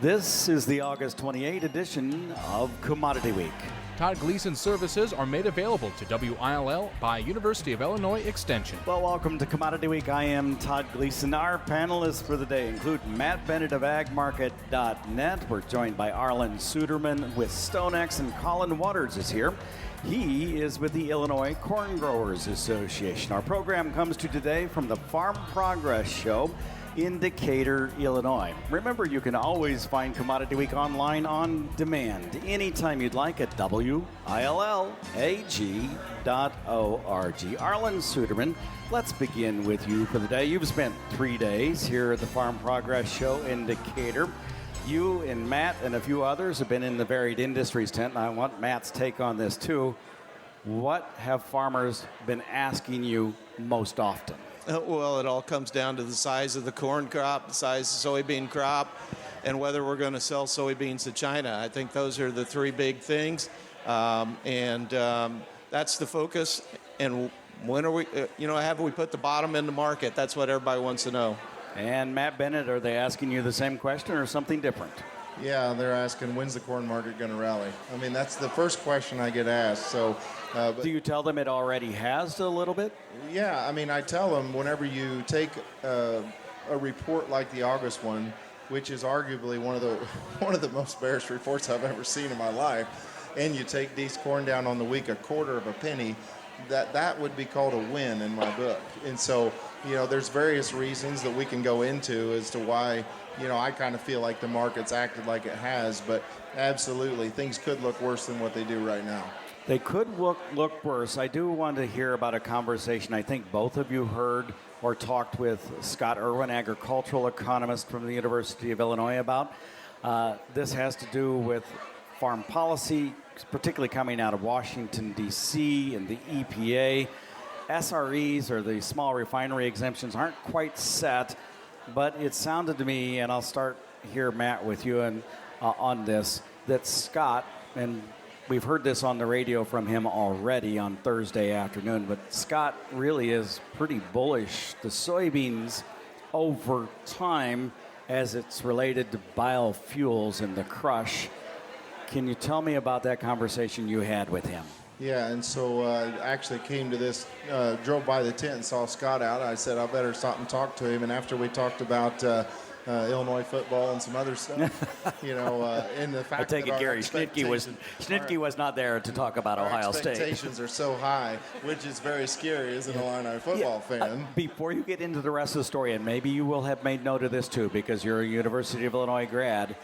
This is the August 28 edition of Commodity Week. Todd Gleason's services are made available to WILL by University of Illinois Extension. Well, welcome to Commodity Week. I am Todd Gleason. Our panelists for the day include Matt Bennett of agmarket.net. We're joined by Arlan Suderman with StoneX, and Collin Waters is here. He is with the Illinois Corn Growers Association. Our program comes to you today from the Farm Progress Show in Decatur, Illinois. Remember, you can always find Commodity Week online on demand anytime you'd like at willag.org. Arlan Suderman, let's begin with you for the day. You've spent 3 days here at the Farm Progress Show in Decatur. You and Matt and a few others have been in the varied industries tent, and I want Matt's take on this too. What have farmers been asking you most often? Well, it all comes down to the size of the corn crop, the size of the soybean crop, and whether we're going to sell soybeans to China. I think those are the three big things, and that's the focus. And when are we, have we put the bottom in the market? That's what everybody wants to know. And Matt Bennett, are they asking you the same question or something different? Yeah, they're asking, when's the corn market going to rally? I mean, that's the first question I get asked. So, do you tell them it already has a little bit? Yeah, I mean, I tell them whenever you take a report like the August one, which is arguably one of the most bearish reports I've ever seen in my life, and you take these corn down on the week a quarter of a penny, that would be called a win in my book. And so, there's various reasons that we can go into as to why, I kind of feel like the market's acted like it has, but absolutely, things could look worse than what they do right now. They could look worse. I do want to hear about a conversation I think both of you heard or talked with Scott Irwin, agricultural economist from the University of Illinois, about. This has to do with farm policy, particularly coming out of Washington, D.C. and the EPA. SREs, or the small refinery exemptions, aren't quite set, but it sounded to me, and I'll start here, Matt, with you on this, that Scott, and we've heard this on the radio from him already on Thursday afternoon, but Scott really is pretty bullish. The soybeans over time, as it's related to biofuels and the crush. Can you tell me about that conversation you had with him? Yeah, and so I actually came to this, drove by the tent and saw Scott out. I said, I better stop and talk to him. And after we talked about Illinois football and some other stuff, in the fact I take that it Gary Schnitke was not there to talk about Ohio State. Expectations are so high, which is very scary as an Illinois football fan. Before you get into the rest of the story, and maybe you will have made note of this too, because you're a University of Illinois grad,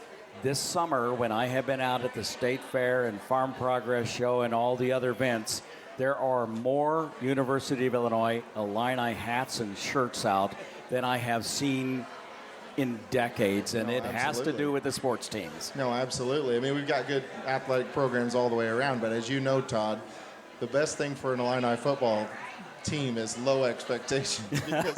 this summer, when I have been out at the State Fair and Farm Progress Show and all the other events, there are more University of Illinois Illini hats and shirts out than I have seen in decades, and it has to do with the sports teams. No, absolutely. I mean, we've got good athletic programs all the way around, but as you know, Todd, the best thing for an Illini football team is low expectations, because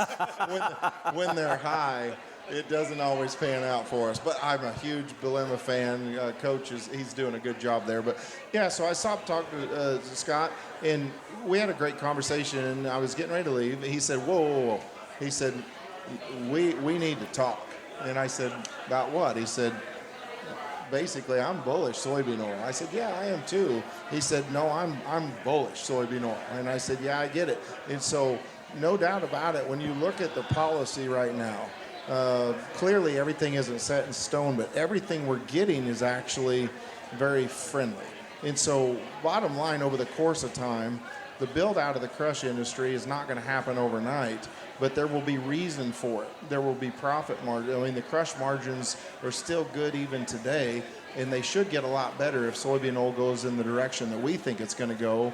when they're high, it doesn't always pan out for us. But I'm a huge Belema fan. Coach, he's doing a good job there. But, yeah, so I stopped talking to Scott, and we had a great conversation, and I was getting ready to leave. He said, whoa. He said, we need to talk. And I said, about what? He said, basically, I'm bullish soybean oil. I said, yeah, I am too. He said, no, I'm bullish soybean oil. And I said, yeah, I get it. And so no doubt about it, when you look at the policy right now, clearly everything isn't set in stone, but everything we're getting is actually very friendly. And so bottom line, over the course of time, the build out of the crush industry is not going to happen overnight, but there will be reason for it. There will be profit margin. I mean, the crush margins are still good even today, and they should get a lot better if soybean oil goes in the direction that we think it's going to go,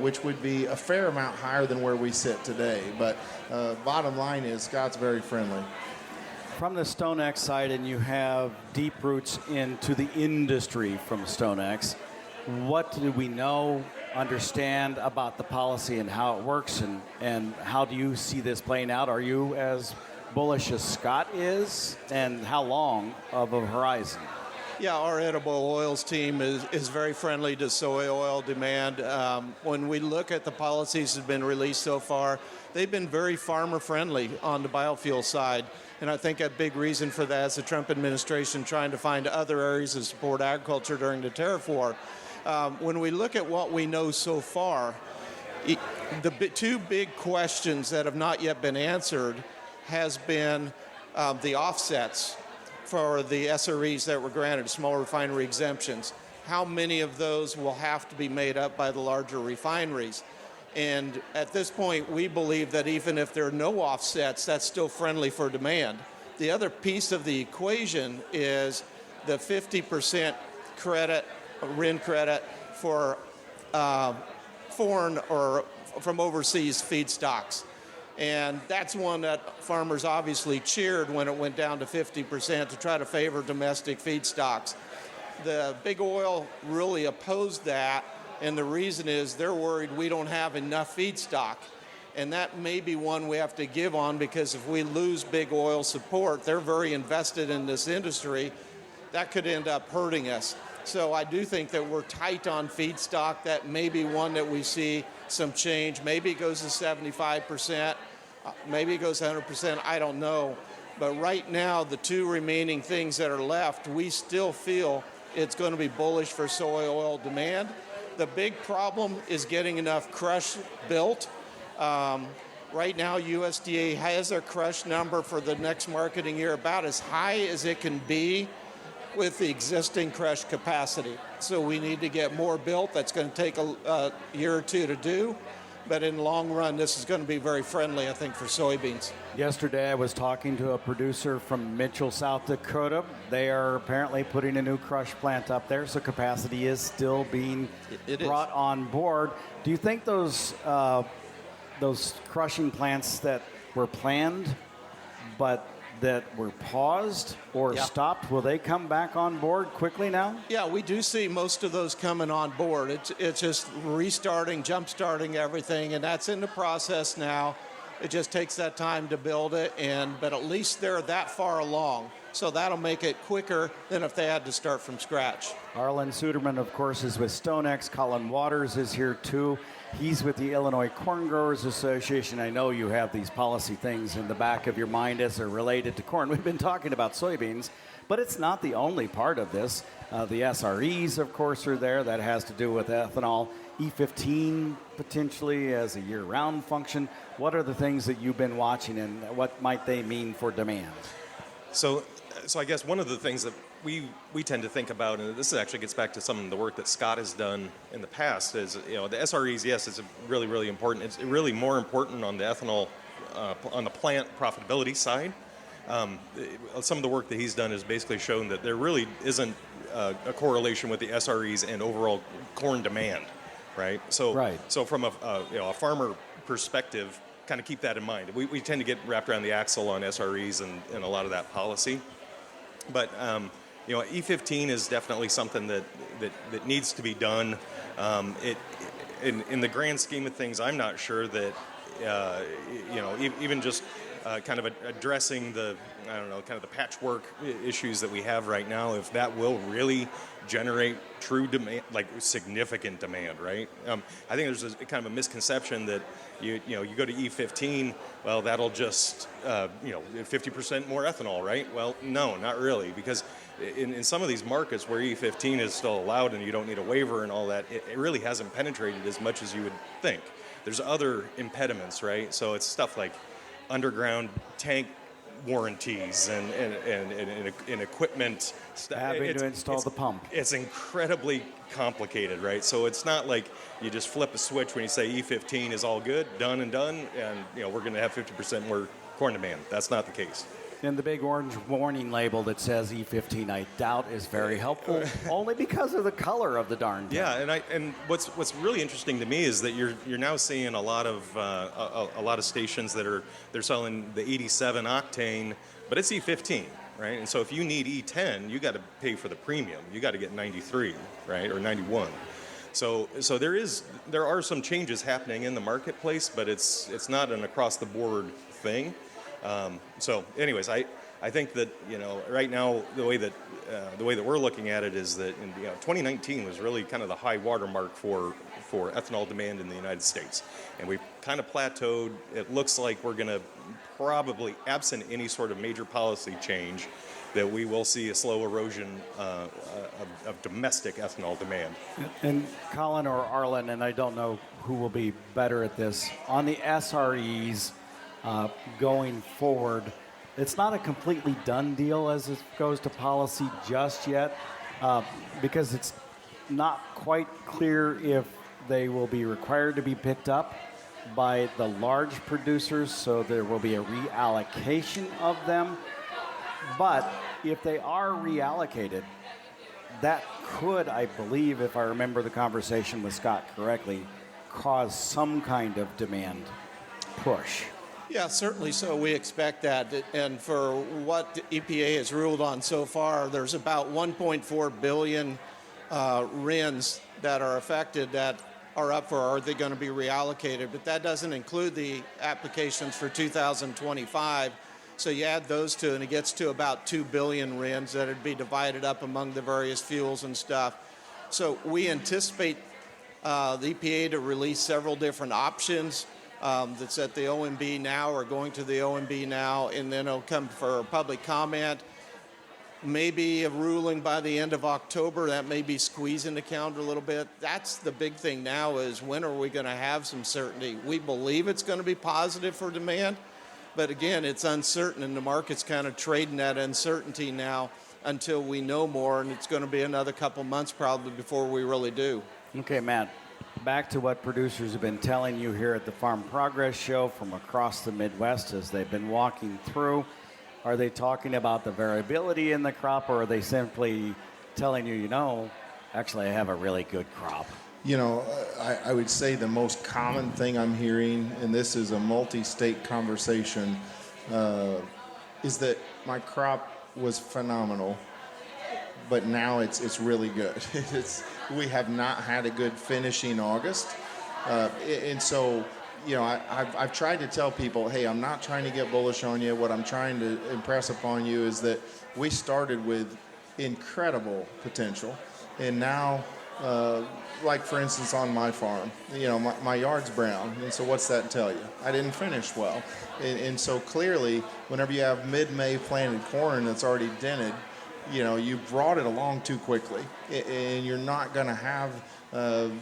which would be a fair amount higher than where we sit today. But bottom line is Scott's very friendly. From the StoneX side, and you have deep roots into the industry from StoneX, what do we know, understand about the policy and how it works, and how do you see this playing out? Are you as bullish as Scott is, and how long of a horizon? Yeah, our edible oils team is very friendly to soy oil demand. When we look at the policies that have been released so far, they've been very farmer friendly on the biofuel side. And I think a big reason for that is the Trump administration trying to find other areas to support agriculture during the tariff war. When we look at what we know so far, two big questions that have not yet been answered has been the offsets for the SREs that were granted, small refinery exemptions. How many of those will have to be made up by the larger refineries? And at this point, we believe that even if there are no offsets, that's still friendly for demand. The other piece of the equation is the 50% credit, RIN credit for foreign or from overseas feedstocks. And that's one that farmers obviously cheered when it went down to 50% to try to favor domestic feedstocks. The big oil really opposed that, and the reason is they're worried we don't have enough feedstock. And that may be one we have to give on, because if we lose big oil support, they're very invested in this industry, that could end up hurting us. So I do think that we're tight on feedstock. That may be one that we see some change. Maybe it goes to 75%, maybe it goes 100%, I don't know. But right now, the two remaining things that are left, we still feel it's going to be bullish for soy oil demand. The big problem is getting enough crush built. Right now, USDA has their crush number for the next marketing year about as high as it can be with the existing crush capacity. So we need to get more built. That's going to take a year or two to do. But in the long run, this is going to be very friendly, I think, for soybeans. Yesterday, I was talking to a producer from Mitchell, South Dakota. They are apparently putting a new crush plant up there, so capacity is still being brought on board. Do you think those crushing plants that were planned but that were paused or stopped, will they come back on board quickly now? Yeah, we do see most of those coming on board. It's just restarting, jump-starting everything, and that's in the process now. It just takes that time to build it, but at least they're that far along. So that'll make it quicker than if they had to start from scratch. Arlan Suderman, of course, is with StoneX. Collin Waters is here, too. He's with the Illinois Corn Growers Association. I know you have these policy things in the back of your mind as they're related to corn. We've been talking about soybeans, but it's not the only part of this. The SREs, of course, are there. That has to do with ethanol. E15 potentially as a year-round function. What are the things that you've been watching, and what might they mean for demand? So I guess one of the things that we tend to think about, and this actually gets back to some of the work that Scott has done in the past, is the SREs. Yes, it's really, really important. It's really more important on the ethanol, on the plant profitability side. Some of the work that he's done has basically shown that there really isn't a correlation with the SREs and overall corn demand, right? So from a farmer perspective, kind of keep that in mind. We tend to get wrapped around the axle on SREs and a lot of that policy. But E15 is definitely something that needs to be done. In the grand scheme of things, I'm not sure that even just kind of addressing the kind of the patchwork issues that we have right now, if that will really generate true demand, like significant demand, right? I think there's kind of a misconception that you go to E15, well, that'll just 50% more ethanol, right? Well, no, not really, because in some of these markets where E15 is still allowed and you don't need a waiver and all that, it really hasn't penetrated as much as you would think. There's other impediments, right? So it's stuff like underground tank warranties and equipment. Having to install the pump. It's incredibly complicated, right? So it's not like you just flip a switch when you say E15 is all good, done, and we're going to have 50% more corn demand. That's not the case. And the big orange warning label that says E15, I doubt is very helpful, only because of the color of the darn thing. Yeah, and what's really interesting to me is that you're now seeing a lot of stations that they're selling the 87 octane, but it's E15, right? And so if you need E10, you got to pay for the premium. You got to get 93, right, or 91. So there are some changes happening in the marketplace, but it's not an across the board thing. So anyways, I think that right now the way that we're looking at it is that 2019 was really kind of the high watermark for ethanol demand in the United States, and we've kind of plateaued. It looks like we're going to probably, absent any sort of major policy change, that we will see a slow erosion of domestic ethanol demand. And Collin or Arlan, and I don't know who will be better at this, on the SREs going forward, it's not a completely done deal as it goes to policy just yet, because it's not quite clear if they will be required to be picked up by the large producers, so there will be a reallocation of them. But if they are reallocated, that could, I believe, if I remember the conversation with Scott correctly, cause some kind of demand push. Yeah, certainly so. We expect that. And for what the EPA has ruled on so far, there's about 1.4 billion RINs that are affected that are up for, are they going to be reallocated? But that doesn't include the applications for 2025. So you add those two, and it gets to about 2 billion RINs that would be divided up among the various fuels and stuff. So we anticipate the EPA to release several different options that's at the OMB now or going to the OMB now, and then it'll come for public comment. Maybe a ruling by the end of October. That may be squeezing the calendar a little bit. That's the big thing now, is when are we going to have some certainty? We believe it's going to be positive for demand, but again, it's uncertain, and the market's kind of trading that uncertainty now until we know more, and it's going to be another couple months probably before we really do. Okay, Matt, back to what producers have been telling you here at the Farm Progress Show from across the Midwest as they've been walking through. Are they talking about the variability in the crop, or are they simply telling you, actually I have a really good crop? I would say the most common thing I'm hearing, and this is a multi-state conversation, is that my crop was phenomenal, but now it's really good. We have not had a good finishing August, and so I've tried to tell people, hey, I'm not trying to get bullish on you. What I'm trying to impress upon you is that we started with incredible potential, and now, like for instance on my farm, my yard's brown, and so what's that tell you? I didn't finish well, and so clearly, whenever you have mid-May planted corn that's already dented, you brought it along too quickly, and you're not going to have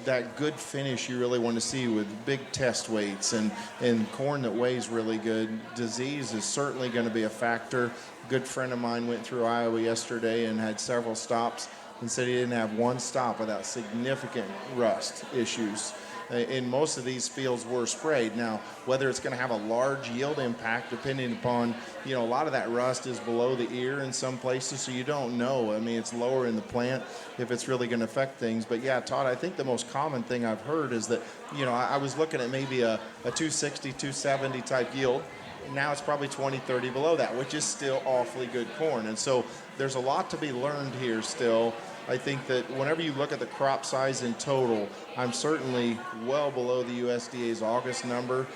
that good finish you really want to see with big test weights and corn that weighs really good. Disease is certainly going to be a factor. A good friend of mine went through Iowa yesterday and had several stops and said he didn't have one stop without significant rust issues. And most of these fields were sprayed. Now, whether it's going to have a large yield impact, depending upon, a lot of that rust is below the ear in some places, so you don't know. I mean, it's lower in the plant if it's really going to affect things. But yeah, Todd, I think the most common thing I've heard is that, I was looking at maybe a 260, 270 type yield. And now it's probably 20, 30 below that, which is still awfully good corn. And so there's a lot to be learned here still. I think that whenever you look at the crop size in total, I'm certainly well below the USDA's August number,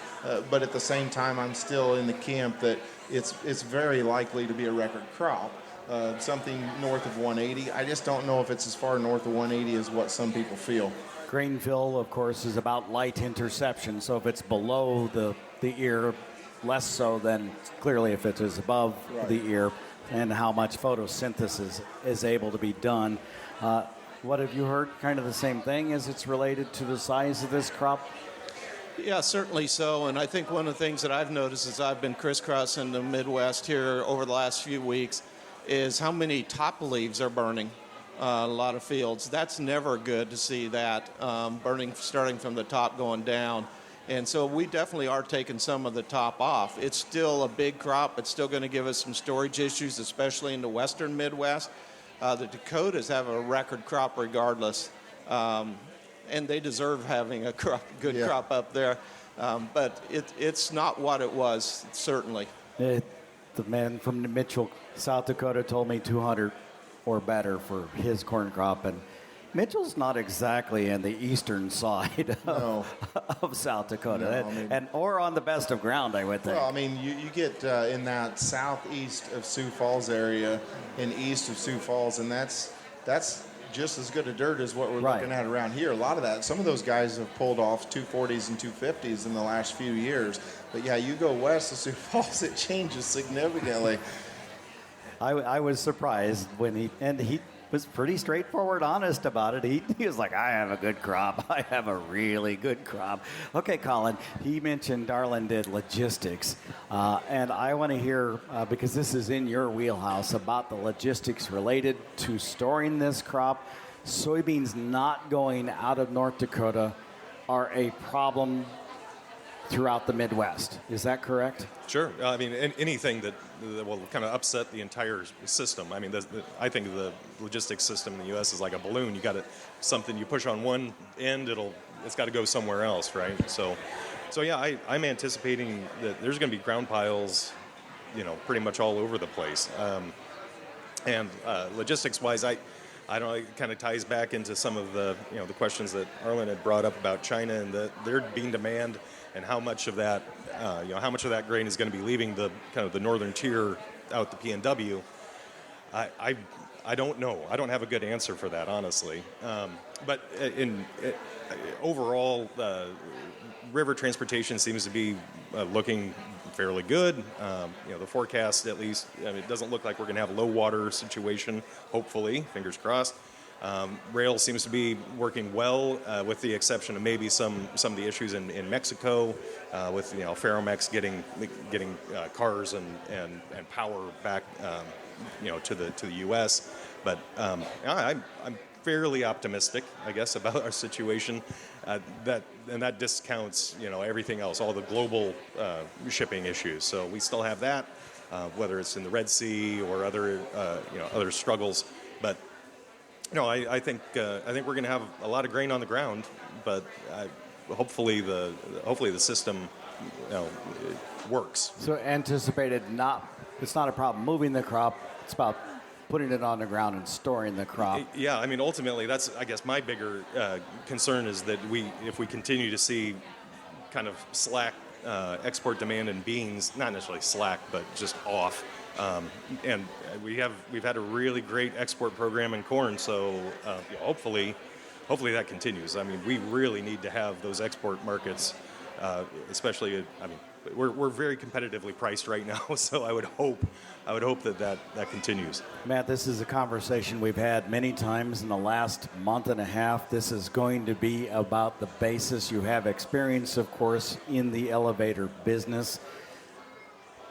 but at the same time, I'm still in the camp that it's very likely to be a record crop, something north of 180. I just don't know if it's as far north of 180 as what some people feel. Grain fill, of course, is about light interception, so if it's below the ear, less so than clearly if it is above the ear, and how much photosynthesis is able to be done. What have you heard? Kind of the same thing as it's related to the size of this crop? Yeah, certainly so. And I think one of the things that I've noticed as I've been crisscrossing the Midwest here over the last few weeks is how many top leaves are burning a lot of fields. That's never good to see that burning, starting from the top going down. And so we definitely are taking some of the top off. It's still a big crop. It's still going to give us some storage issues, especially in the western Midwest. The Dakotas have a record crop regardless, and they deserve having a good crop up there. But it's not what it was, certainly. The man from Mitchell, South Dakota, told me 200 or better for his corn crop, and Mitchell's not exactly in the eastern side of South Dakota, or on the best of ground, I would think. Well, I mean, you get in that southeast of Sioux Falls area and east of Sioux Falls, and that's just as good a dirt as what we're Right. looking at around here. A lot of that, some of those guys have pulled off 240s and 250s in the last few years. But yeah, you go west of Sioux Falls, it changes significantly. I was surprised when he was pretty straightforward, honest about it. He was like, I have a good crop. I have a really good crop. Okay, Collin, he mentioned Arlan did logistics. And I want to hear, because this is in your wheelhouse, about the logistics related to storing this crop. Soybeans not going out of North Dakota are a problem throughout the Midwest. Is that correct? Sure. I mean, anything that will kind of upset the entire system. I mean, I think the logistics system in the U.S. is like a balloon. You got something you push on one end, it's got to go somewhere else, right? So yeah, I'm anticipating that there's going to be ground piles, pretty much all over the place. And logistics-wise, I don't know, it kind of ties back into some of the the questions that Arlan had brought up about China and there being demand. And how much of that, how much of that grain is going to be leaving the kind of the northern tier out the PNW? I don't know. I don't have a good answer for that, honestly. But overall, river transportation seems to be looking fairly good. The forecast, at least, it doesn't look like we're going to have a low water situation. Hopefully, fingers crossed. Rail seems to be working well, with the exception of maybe some of the issues in Mexico, with Ferromex getting cars and power back to the U.S. But I'm fairly optimistic, I guess, about our situation. That discounts everything else, all the global shipping issues. So we still have that, whether it's in the Red Sea or other struggles, but. No, I think we're going to have a lot of grain on the ground, but hopefully the system works. So anticipated it's not a problem moving the crop. It's about putting it on the ground and storing the crop. Yeah, I mean, ultimately, that's, I guess, my bigger concern is that if we continue to see kind of slack export demand in beans, not necessarily slack, but just off. And we've had a really great export program in corn, so hopefully that continues. I mean, we really need to have those export markets, especially. I mean, we're very competitively priced right now, so I would hope that continues. Matt, this is a conversation we've had many times in the last month and a half. This is going to be about the basis. You have experience, of course, in the elevator business.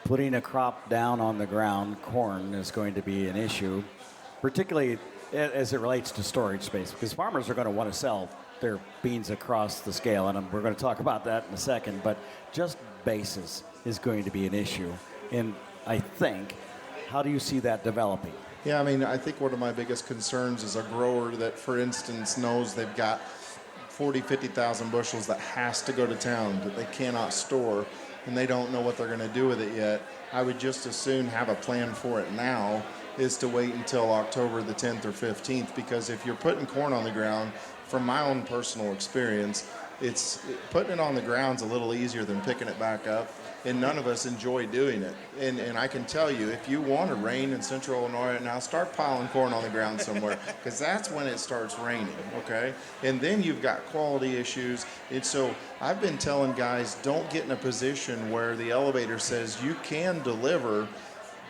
Putting a crop down on the ground, corn, is going to be an issue, particularly as it relates to storage space, because farmers are going to want to sell their beans across the scale, and we're going to talk about that in a second, but just basis is going to be an issue. And I think, how do you see that developing? Yeah, I mean, I think one of my biggest concerns is a grower that, for instance, knows they've got 50,000 bushels that has to go to town that they cannot store, and they don't know what they're going to do with it yet. I would just as soon have a plan for it now is to wait until October the 10th or 15th, because if you're putting corn on the ground, from my own personal experience, putting it on the ground's a little easier than picking it back up, and none of us enjoy doing it. And I can tell you, if you want to rain in central Illinois right now, start piling corn on the ground somewhere, because that's when it starts raining, okay? And then you've got quality issues. And so I've been telling guys, don't get in a position where the elevator says you can deliver,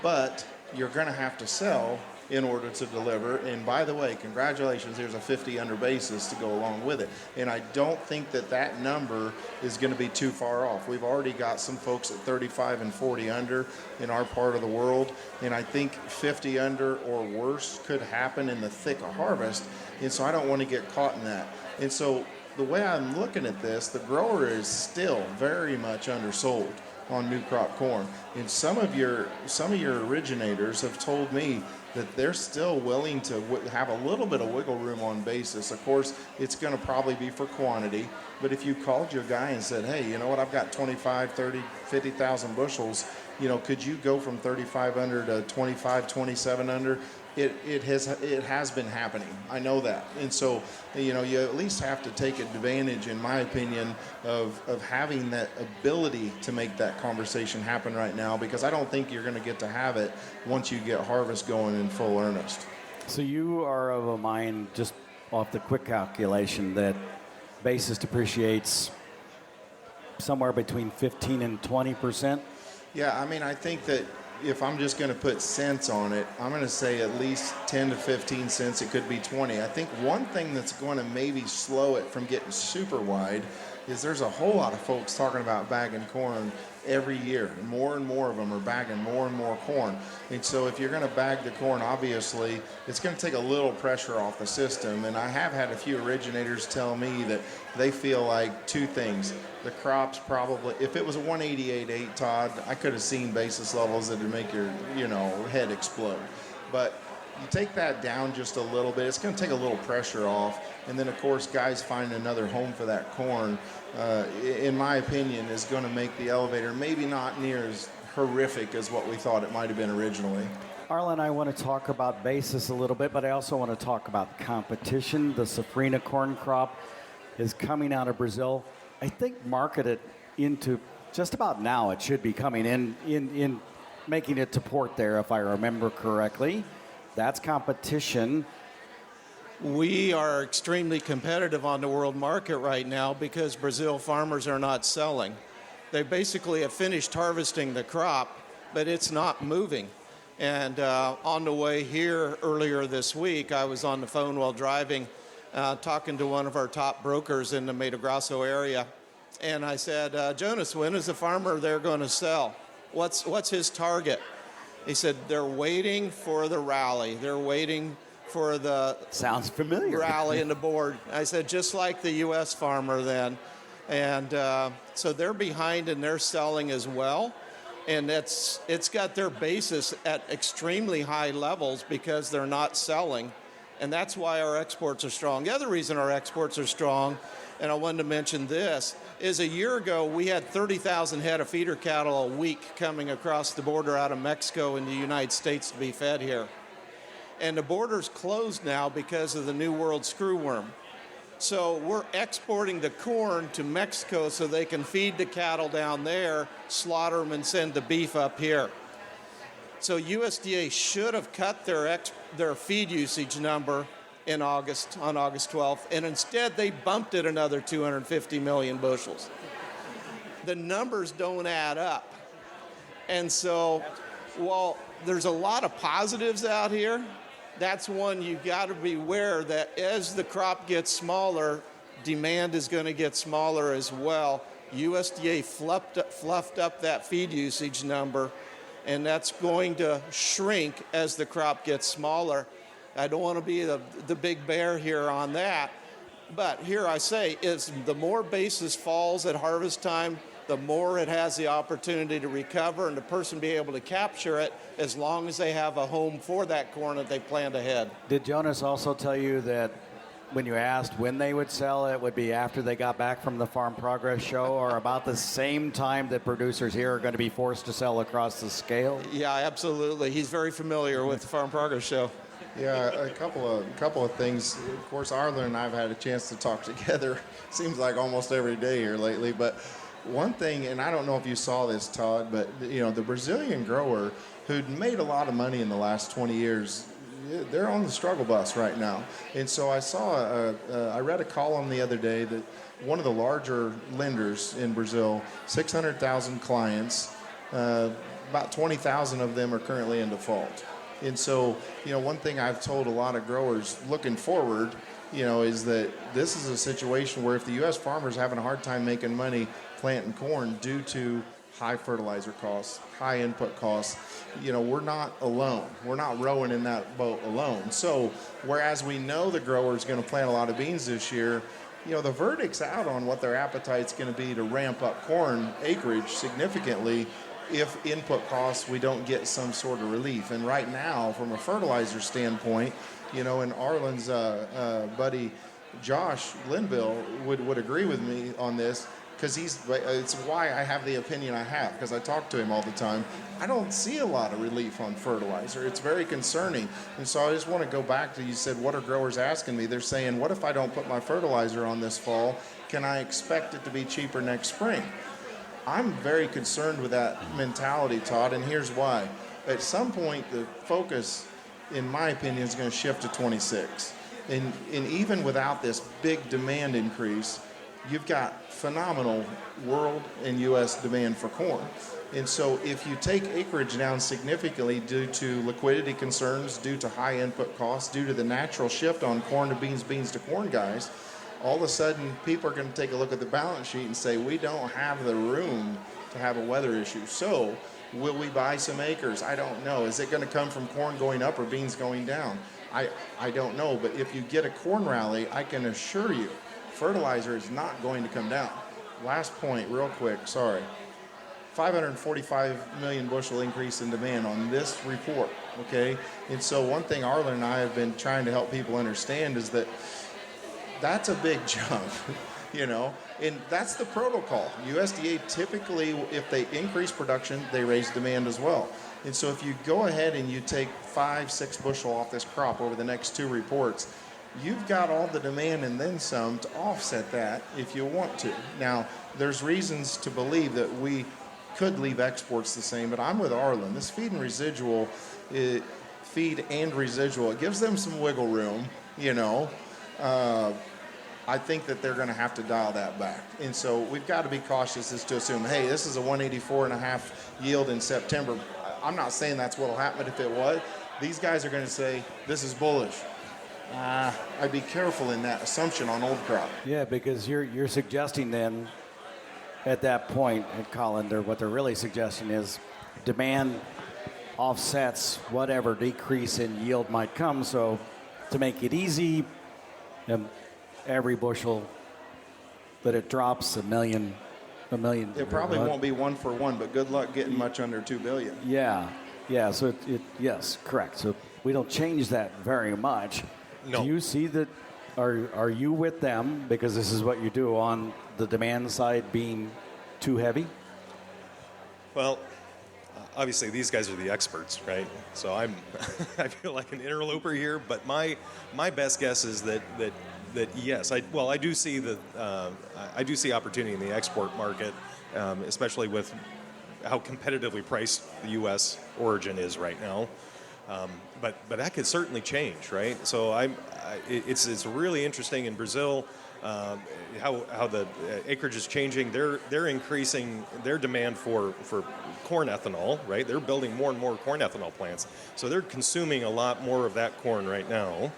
but you're going to have to sell in order to deliver. And by the way, congratulations, there's a 50 under basis to go along with it. And I don't think that number is going to be too far off. We've already got some folks at 35 and 40 under in our part of the world. And I think 50 under or worse could happen in the thick of harvest. And so I don't want to get caught in that. And so the way I'm looking at this, the grower is still very much undersold on new crop corn. And some of your originators have told me that they're still willing to have a little bit of wiggle room on basis. Of course, it's going to probably be for quantity, but if you called your guy and said, hey, you know what, I've got 25, 30, 50,000 bushels, could you go from 35 under to 25, 27 under? It has been happening. I know that. And so, you at least have to take advantage, in my opinion, of having that ability to make that conversation happen right now, because I don't think you're going to get to have it once you get harvest going in full earnest. So you are of a mind, just off the quick calculation, that basis depreciates somewhere between 15 and 20%? Yeah, I mean, I think that if I'm just going to put cents on it, I'm going to say at least 10 to 15 cents. It could be 20. I think one thing that's going to maybe slow it from getting super wide is there's a whole lot of folks talking about bagging corn every year. More and more of them are bagging more and more corn. And so if you're going to bag the corn, obviously, it's going to take a little pressure off the system. And I have had a few originators tell me that they feel like two things. The crops probably, if it was a 188.8, Todd, I could have seen basis levels that would make your, head explode. But you take that down just a little bit, it's going to take a little pressure off. And then, of course, guys finding another home for that corn, in my opinion, is going to make the elevator maybe not near as horrific as what we thought it might have been originally. Arlan, I want to talk about basis a little bit, but I also want to talk about competition. The safrinha corn crop is coming out of Brazil. I think marketed into just about now. It should be coming in making it to port there, if I remember correctly. That's competition. We are extremely competitive on the world market right now because Brazil farmers are not selling. They basically have finished harvesting the crop, but it's not moving. And on the way here earlier this week, I was on the phone while driving, talking to one of our top brokers in the Mato Grosso area. And I said, Jonas, when is the farmer there going to sell? What's his target? He said, they're waiting for the rally. They're waiting for the sounds familiar rally in the board. I said, just like the U.S. farmer then. And so they're behind and they're selling as well. And it's got their basis at extremely high levels because they're not selling. And that's why our exports are strong. The other reason our exports are strong, and I wanted to mention this, is a year ago we had 30,000 head of feeder cattle a week coming across the border out of Mexico in the United States to be fed here. And the border's closed now because of the New World screwworm. So we're exporting the corn to Mexico so they can feed the cattle down there, slaughter them, and send the beef up here. So USDA should have cut their feed usage number on August 12th, and instead they bumped it another 250 million bushels. The numbers don't add up. And so while there's a lot of positives out here, that's one you got to be aware that as the crop gets smaller, demand is going to get smaller as well. USDA fluffed up that feed usage number, and that's going to shrink as the crop gets smaller. I don't want to be the big bear here on that, but here I say is the more basis falls at harvest time, the more it has the opportunity to recover and the person be able to capture it as long as they have a home for that corn that they planned ahead. Did Jonas also tell you that when you asked when they would sell, it would be after they got back from the Farm Progress Show or about the same time that producers here are going to be forced to sell across the scale? Yeah, absolutely. He's very familiar with the Farm Progress Show. Yeah, a couple of things. Of course, Arlan and I have had a chance to talk together. Seems like almost every day here lately. But one thing, and I don't know if you saw this, Todd, but the Brazilian grower who'd made a lot of money in the last 20 years, they're on the struggle bus right now. And so I read a column the other day that one of the larger lenders in Brazil, 600,000 clients, about 20,000 of them are currently in default. And so, one thing I've told a lot of growers looking forward, is that this is a situation where if the U.S. farmer's having a hard time making money planting corn due to high fertilizer costs, high input costs, we're not alone. We're not rowing in that boat alone. So, whereas we know the grower's going to plant a lot of beans this year, the verdict's out on what their appetite's going to be to ramp up corn acreage significantly if input costs, we don't get some sort of relief. And right now, from a fertilizer standpoint, and Arlan's buddy Josh Linville would agree with me on this, because it's why I have the opinion I have, because I talk to him all the time. I don't see a lot of relief on fertilizer. It's very concerning. And so I just want to go back to, you said, what are growers asking me? They're saying, what if I don't put my fertilizer on this fall? Can I expect it to be cheaper next spring? I'm very concerned with that mentality, Todd, and here's why. At some point, the focus in my opinion, is going to shift to 26. And even without this big demand increase, you've got phenomenal world and U.S. demand for corn. And so if you take acreage down significantly due to liquidity concerns, due to high input costs, due to the natural shift on corn to beans, beans to corn, guys, all of a sudden people are going to take a look at the balance sheet and say, we don't have the room to have a weather issue. So will we buy some acres? I don't know. Is it going to come from corn going up or beans going down? I don't know. But if you get a corn rally, I can assure you, fertilizer is not going to come down. Last point, real quick, sorry. 545 million bushel increase in demand on this report, okay? And so one thing Arlan and I have been trying to help people understand is that that's a big jump, you know? And that's the protocol. USDA typically, if they increase production, they raise demand as well. And so if you go ahead and you take 5-6 bushel off this crop over the next 2 reports, you've got all the demand and then some to offset that if you want to. Now, there's reasons to believe that we could leave exports the same, but I'm with Arlan. This feed and residual, it gives them some wiggle room, you know. I think that they're going to have to dial that back. And so we've got to be cautious as to assume, hey, this is a 184.5 yield in September. I'm not saying that's what will happen, but if it was, these guys are going to say, this is bullish. I'd be careful in that assumption on old crop. Yeah, because you're suggesting then at that point, Collin, what they're really suggesting is demand offsets whatever decrease in yield might come. So to make it easy, every bushel that it drops a million. It probably won't be 1 for 1, but good luck getting much under 2 billion. Yeah. So yes, correct. So we don't change that very much. No. Do you see that? Are you with them because this is what you do on the demand side being too heavy? Well, obviously these guys are the experts, right? So I feel like an interloper here, but my best guess is that yes, I do see opportunity in the export market, especially with how competitively priced the U.S. origin is right now. But that could certainly change, right? So it's really interesting in Brazil how the acreage is changing. They're increasing their demand for corn ethanol, right? They're building more and more corn ethanol plants, so they're consuming a lot more of that corn right now.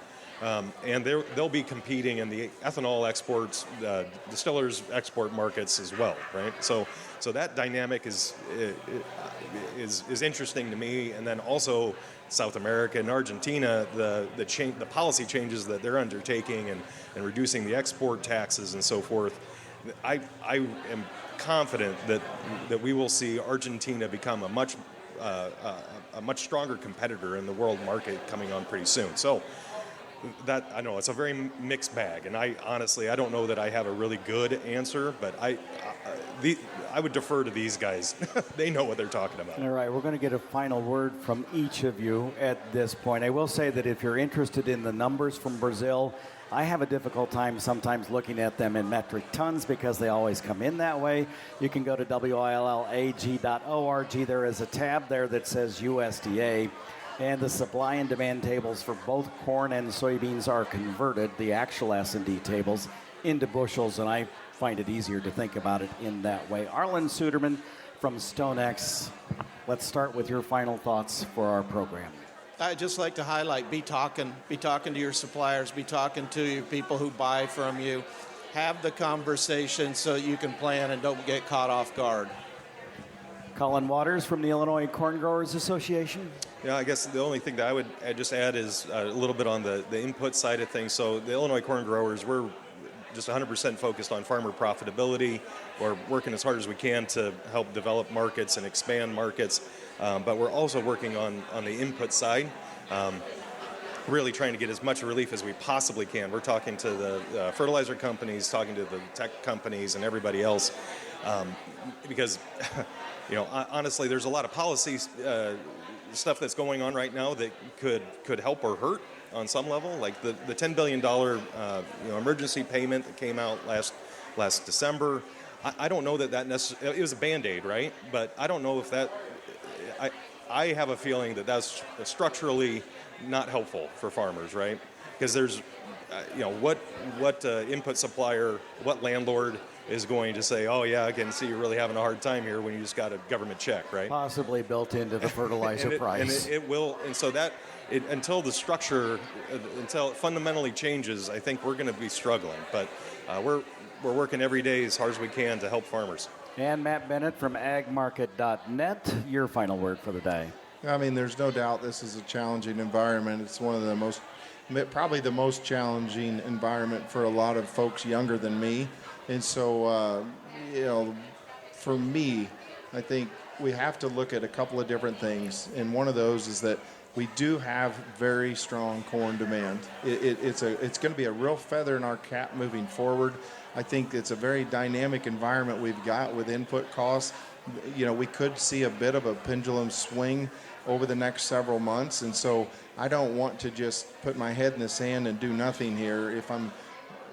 And they'll be competing in the ethanol exports, distillers export markets as well, right? So that dynamic is interesting to me. And then also South America and Argentina, the policy changes that they're undertaking and reducing the export taxes and so forth. I am confident that we will see Argentina become a much stronger competitor in the world market coming on pretty soon. So. That I know it's a very mixed bag, and I honestly don't know that I have a really good answer, but I would defer to these guys. They know what they're talking about. All right, we're going to get a final word from each of you at this point. I will say that if you're interested in the numbers from Brazil, I have a difficult time sometimes looking at them in metric tons because they always come in that way. You can go to willag.org. There is a tab there that says USDA. And the supply and demand tables for both corn and soybeans are converted, the actual S&D tables, into bushels, and I find it easier to think about it in that way. Arlan Suderman from StoneX, let's start with your final thoughts for our program. I'd just like to highlight, be talking to your suppliers, be talking to your people who buy from you. Have the conversation so you can plan and don't get caught off guard. Collin Waters from the Illinois Corn Growers Association. Yeah, I guess the only thing that I would just add is a little bit on the input side of things. So the Illinois corn growers, we're just 100% focused on farmer profitability. We're working as hard as we can to help develop markets and expand markets, but we're also working on the input side, really trying to get as much relief as we possibly can. We're talking to the fertilizer companies, talking to the tech companies and everybody else, because honestly, there's a lot of policy stuff that's going on right now that could help or hurt on some level, like the $10 billion emergency payment that came out last December. I don't know that necessarily, it was a Band-Aid, right? But I don't know if that, I have a feeling that that's structurally not helpful for farmers, right? Because there's, what input supplier, what landlord is going to say, oh yeah, I can see you're really having a hard time here when you just got a government check, right? Possibly built into the fertilizer price. And it will, and so until the structure, until it fundamentally changes, I think we're going to be struggling. But we're working every day as hard as we can to help farmers. And Matt Bennett from agmarket.net, your final word for the day. I mean, there's no doubt this is a challenging environment. It's one of the probably the most challenging environment for a lot of folks younger than me. And so, for me, I think we have to look at a couple of different things. And one of those is that we do have very strong corn demand. It's going to be a real feather in our cap moving forward. I think it's a very dynamic environment we've got with input costs. We could see a bit of a pendulum swing over the next several months. And so I don't want to just put my head in the sand and do nothing here. If I'm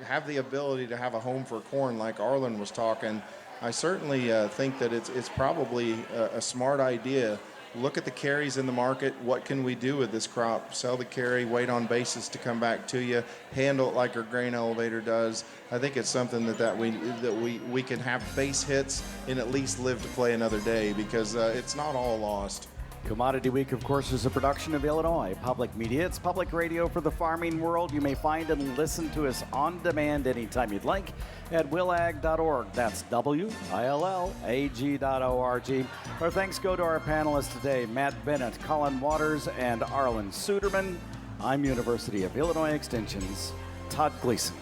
have the ability to have a home for corn like Arlan was talking, I certainly think that it's probably a smart idea. Look at the carries in the market. What can we do with this crop? Sell the carry, wait on basis to come back to you, handle it like our grain elevator does. I think it's something that we can have base hits and at least live to play another day, because it's not all lost. Commodity Week, of course, is a production of Illinois Public Media. It's public radio for the farming world. You may find and listen to us on demand anytime you'd like at willag.org. That's WILLAG.org. Our thanks go to our panelists today, Matt Bennett, Collin Waters, and Arlan Suderman. I'm University of Illinois Extension's Todd Gleason.